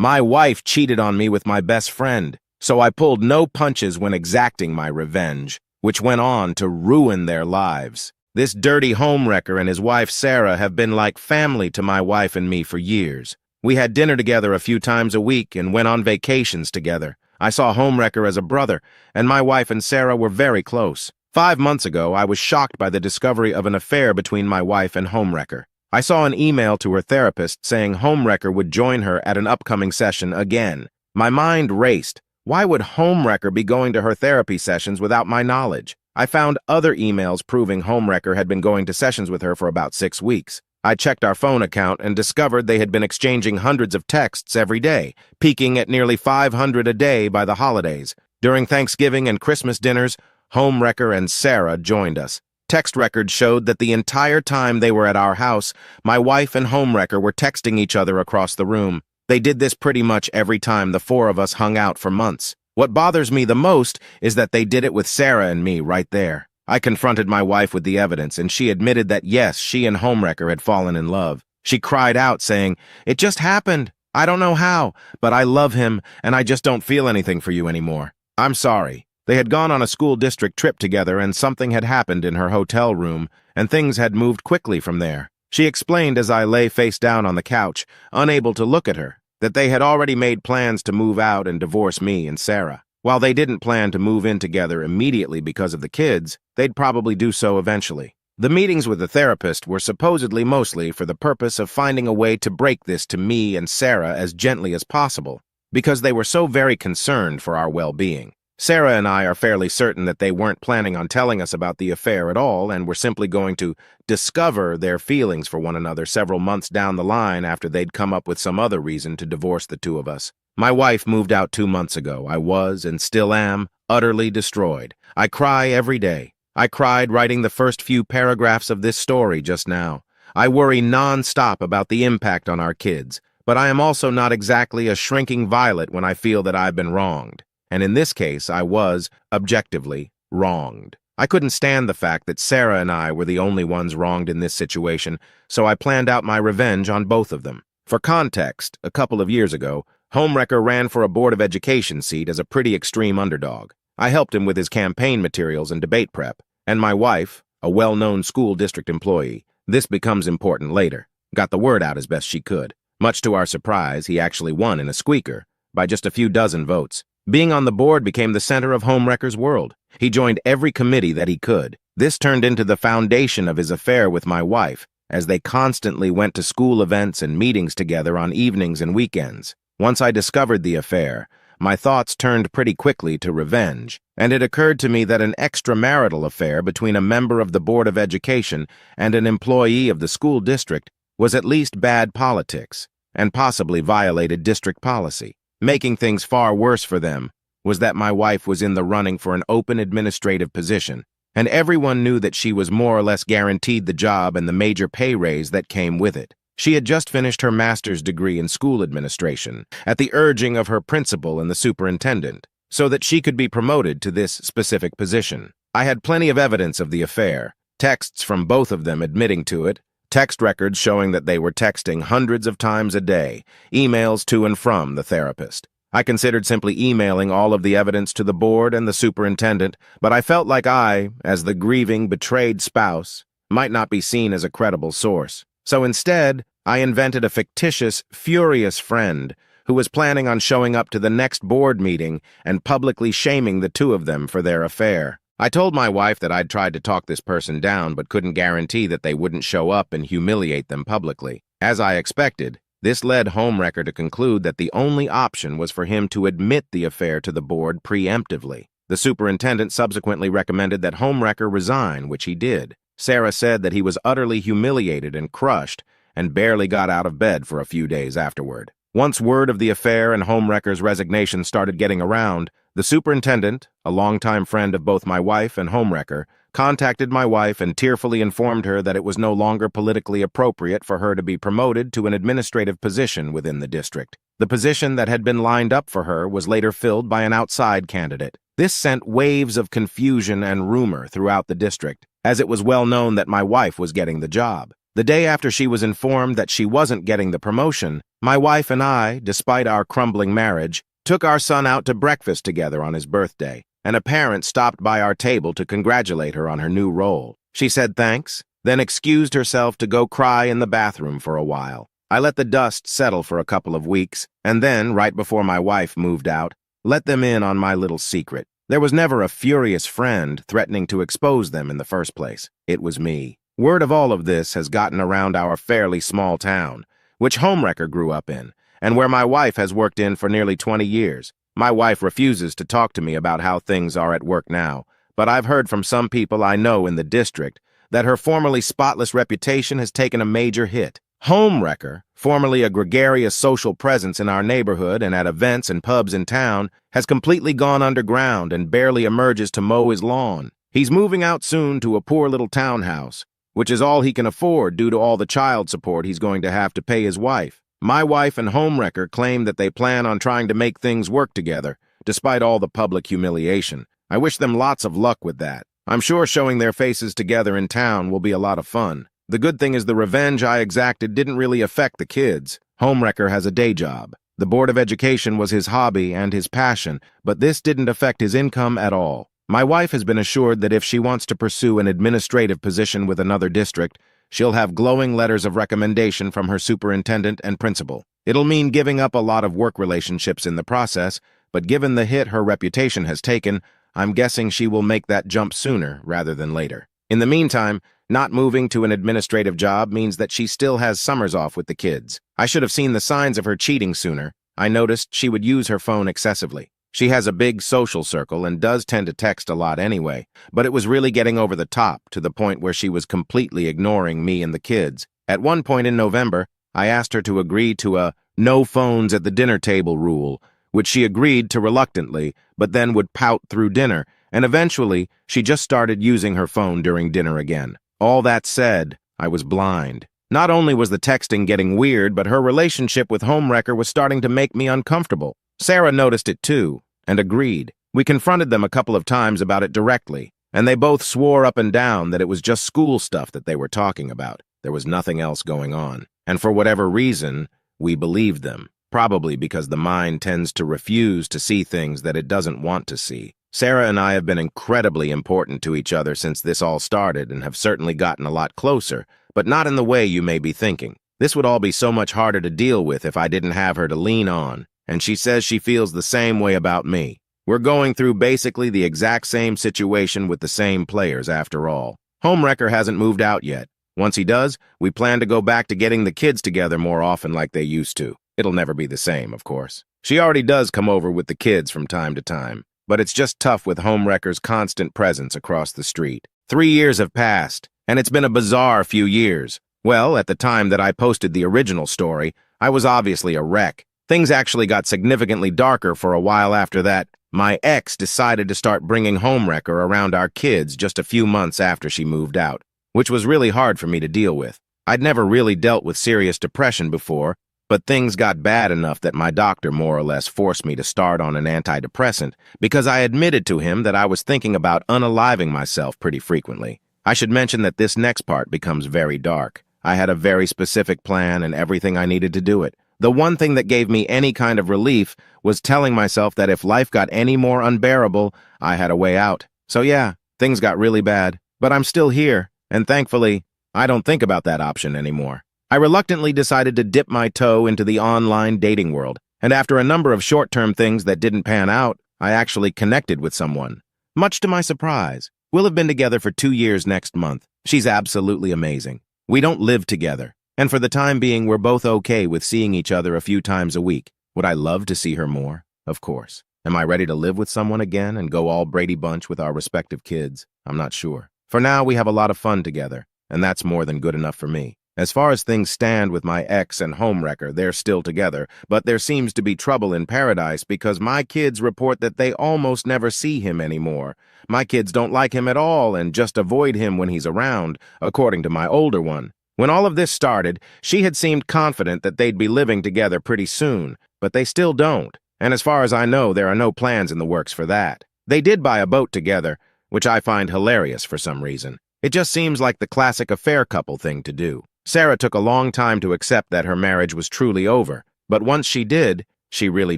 My wife cheated on me with my best friend, so I pulled no punches when exacting my revenge, which went on to ruin their lives. This dirty homewrecker and his wife Sarah have been like family to my wife and me for years. We had dinner together a few times a week and went on vacations together. I saw homewrecker as a brother, and my wife and Sarah were very close. 5 months ago, I was shocked by the discovery of an affair between my wife and homewrecker. I saw an email to her therapist saying homewrecker would join her at an upcoming session again. My mind raced. Why would homewrecker be going to her therapy sessions without my knowledge? I found other emails proving homewrecker had been going to sessions with her for about 6 weeks. I checked our phone account and discovered they had been exchanging hundreds of texts every day, peaking at nearly 500 a day by the holidays. During Thanksgiving and Christmas dinners, homewrecker and Sarah joined us. Text records showed that the entire time they were at our house, my wife and homewrecker were texting each other across the room. They did this pretty much every time the four of us hung out for months. What bothers me the most is that they did it with Sarah and me right there. I confronted my wife with the evidence, and she admitted that yes, she and homewrecker had fallen in love. She cried out, saying, "It just happened. I don't know how, but I love him, and I just don't feel anything for you anymore. I'm sorry." They had gone on a school district trip together, and something had happened in her hotel room, and things had moved quickly from there. She explained as I lay face down on the couch, unable to look at her, that they had already made plans to move out and divorce me and Sarah. While they didn't plan to move in together immediately because of the kids, they'd probably do so eventually. The meetings with the therapist were supposedly mostly for the purpose of finding a way to break this to me and Sarah as gently as possible, because they were so very concerned for our well-being. Sarah and I are fairly certain that they weren't planning on telling us about the affair at all and were simply going to discover their feelings for one another several months down the line after they'd come up with some other reason to divorce the two of us. My wife moved out 2 months ago. I was, and still am, utterly destroyed. I cry every day. I cried writing the first few paragraphs of this story just now. I worry non-stop about the impact on our kids, but I am also not exactly a shrinking violet when I feel that I've been wronged. And in this case, I was, objectively, wronged. I couldn't stand the fact that Sarah and I were the only ones wronged in this situation, so I planned out my revenge on both of them. For context, a couple of years ago, homewrecker ran for a Board of Education seat as a pretty extreme underdog. I helped him with his campaign materials and debate prep, and my wife, a well-known school district employee, this becomes important later, got the word out as best she could. Much to our surprise, he actually won in a squeaker, by just a few dozen votes. Being on the board became the center of homewrecker's world. He joined every committee that he could. This turned into the foundation of his affair with my wife, as they constantly went to school events and meetings together on evenings and weekends. Once I discovered the affair, my thoughts turned pretty quickly to revenge, and it occurred to me that an extramarital affair between a member of the Board of Education and an employee of the school district was at least bad politics, and possibly violated district policy. Making things far worse for them was that my wife was in the running for an open administrative position, and everyone knew that she was more or less guaranteed the job and the major pay raise that came with it. She had just finished her master's degree in school administration at the urging of her principal and the superintendent, so that she could be promoted to this specific position. I had plenty of evidence of the affair, texts from both of them admitting to it, text records showing that they were texting hundreds of times a day, emails to and from the therapist. I considered simply emailing all of the evidence to the board and the superintendent, but I felt like I, as the grieving, betrayed spouse, might not be seen as a credible source. So instead, I invented a fictitious, furious friend who was planning on showing up to the next board meeting and publicly shaming the two of them for their affair. I told my wife that I'd tried to talk this person down but couldn't guarantee that they wouldn't show up and humiliate them publicly. As I expected, this led homewrecker to conclude that the only option was for him to admit the affair to the board preemptively. The superintendent subsequently recommended that homewrecker resign, which he did. Sarah said that he was utterly humiliated and crushed and barely got out of bed for a few days afterward. Once word of the affair and homewrecker's resignation started getting around, the superintendent, a longtime friend of both my wife and homewrecker, contacted my wife and tearfully informed her that it was no longer politically appropriate for her to be promoted to an administrative position within the district. The position that had been lined up for her was later filled by an outside candidate. This sent waves of confusion and rumor throughout the district, as it was well known that my wife was getting the job. The day after she was informed that she wasn't getting the promotion, my wife and I, despite our crumbling marriage, took our son out to breakfast together on his birthday, and a parent stopped by our table to congratulate her on her new role. She said thanks, then excused herself to go cry in the bathroom for a while. I let the dust settle for a couple of weeks, and then, right before my wife moved out, let them in on my little secret. There was never a furious friend threatening to expose them in the first place. It was me. Word of all of this has gotten around our fairly small town, which Homewrecker grew up in, and where my wife has worked in for nearly 20 years. My wife refuses to talk to me about how things are at work now, but I've heard from some people I know in the district that her formerly spotless reputation has taken a major hit. Homewrecker, formerly a gregarious social presence in our neighborhood and at events and pubs in town, has completely gone underground and barely emerges to mow his lawn. He's moving out soon to a poor little townhouse, which is all he can afford due to all the child support he's going to have to pay his wife. My wife and Homewrecker claim that they plan on trying to make things work together, despite all the public humiliation. I wish them lots of luck with that. I'm sure showing their faces together in town will be a lot of fun. The good thing is the revenge I exacted didn't really affect the kids. Homewrecker has a day job. The Board of Education was his hobby and his passion, but this didn't affect his income at all. My wife has been assured that if she wants to pursue an administrative position with another district, she'll have glowing letters of recommendation from her superintendent and principal. It'll mean giving up a lot of work relationships in the process, but given the hit her reputation has taken, I'm guessing she will make that jump sooner rather than later. In the meantime, not moving to an administrative job means that she still has summers off with the kids. I should have seen the signs of her cheating sooner. I noticed she would use her phone excessively. She has a big social circle and does tend to text a lot anyway, but it was really getting over the top to the point where she was completely ignoring me and the kids. At one point in November, I asked her to agree to a no phones at the dinner table rule, which she agreed to reluctantly, but then would pout through dinner, and eventually she just started using her phone during dinner again. All that said, I was blind. Not only was the texting getting weird, but her relationship with Homewrecker was starting to make me uncomfortable. Sarah noticed it too, and agreed. We confronted them a couple of times about it directly, and they both swore up and down that it was just school stuff that they were talking about. There was nothing else going on. And for whatever reason, we believed them. Probably because the mind tends to refuse to see things that it doesn't want to see. Sarah and I have been incredibly important to each other since this all started and have certainly gotten a lot closer, but not in the way you may be thinking. This would all be so much harder to deal with if I didn't have her to lean on, and she says she feels the same way about me. We're going through basically the exact same situation with the same players after all. Homewrecker hasn't moved out yet. Once he does, we plan to go back to getting the kids together more often like they used to. It'll never be the same, of course. She already does come over with the kids from time to time, but it's just tough with Homewrecker's constant presence across the street. 3 years have passed, and it's been a bizarre few years. Well, at the time that I posted the original story, I was obviously a wreck. Things actually got significantly darker for a while after that. My ex decided to start bringing Homewrecker around our kids just a few months after she moved out, which was really hard for me to deal with. I'd never really dealt with serious depression before, but things got bad enough that my doctor more or less forced me to start on an antidepressant because I admitted to him that I was thinking about unaliving myself pretty frequently. I should mention that this next part becomes very dark. I had a very specific plan and everything I needed to do it. The one thing that gave me any kind of relief was telling myself that if life got any more unbearable, I had a way out. So yeah, things got really bad, but I'm still here, and thankfully, I don't think about that option anymore. I reluctantly decided to dip my toe into the online dating world, and after a number of short-term things that didn't pan out, I actually connected with someone. Much to my surprise, we'll have been together for 2 years next month. She's absolutely amazing. We don't live together, and for the time being, we're both okay with seeing each other a few times a week. Would I love to see her more? Of course. Am I ready to live with someone again and go all Brady Bunch with our respective kids? I'm not sure. For now, we have a lot of fun together, and that's more than good enough for me. As far as things stand with my ex and Homewrecker, they're still together, but there seems to be trouble in paradise because my kids report that they almost never see him anymore. My kids don't like him at all and just avoid him when he's around, according to my older one. When all of this started, she had seemed confident that they'd be living together pretty soon, but they still don't, and as far as I know, there are no plans in the works for that. They did buy a boat together, which I find hilarious for some reason. It just seems like the classic affair couple thing to do. Sarah took a long time to accept that her marriage was truly over, but once she did, she really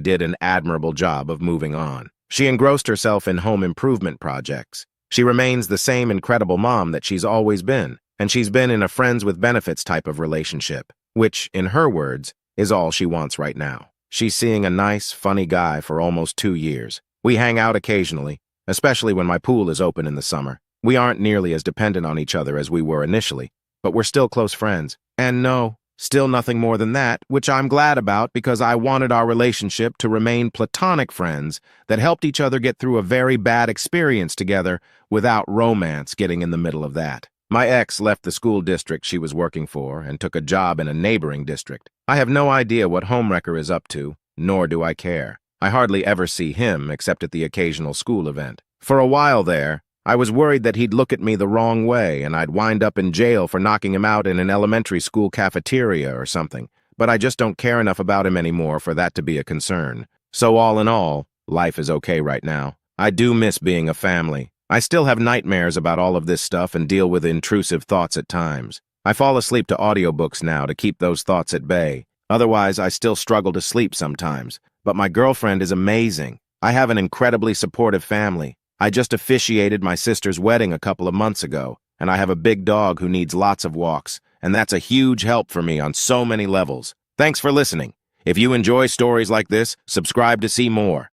did an admirable job of moving on. She engrossed herself in home improvement projects. She remains the same incredible mom that she's always been, and she's been in a friends with benefits type of relationship, which, in her words, is all she wants right now. She's seeing a nice, funny guy for almost 2 years. We hang out occasionally, especially when my pool is open in the summer. We aren't nearly as dependent on each other as we were initially, but we're still close friends. And no, still nothing more than that, which I'm glad about because I wanted our relationship to remain platonic friends that helped each other get through a very bad experience together without romance getting in the middle of that. My ex left the school district she was working for and took a job in a neighboring district. I have no idea what Homewrecker is up to, nor do I care. I hardly ever see him except at the occasional school event. For a while there, I was worried that he'd look at me the wrong way and I'd wind up in jail for knocking him out in an elementary school cafeteria or something, but I just don't care enough about him anymore for that to be a concern. So all in all, life is okay right now. I do miss being a family. I still have nightmares about all of this stuff and deal with intrusive thoughts at times. I fall asleep to audiobooks now to keep those thoughts at bay. Otherwise, I still struggle to sleep sometimes. But my girlfriend is amazing. I have an incredibly supportive family. I just officiated my sister's wedding a couple of months ago, and I have a big dog who needs lots of walks, and that's a huge help for me on so many levels. Thanks for listening. If you enjoy stories like this, subscribe to see more.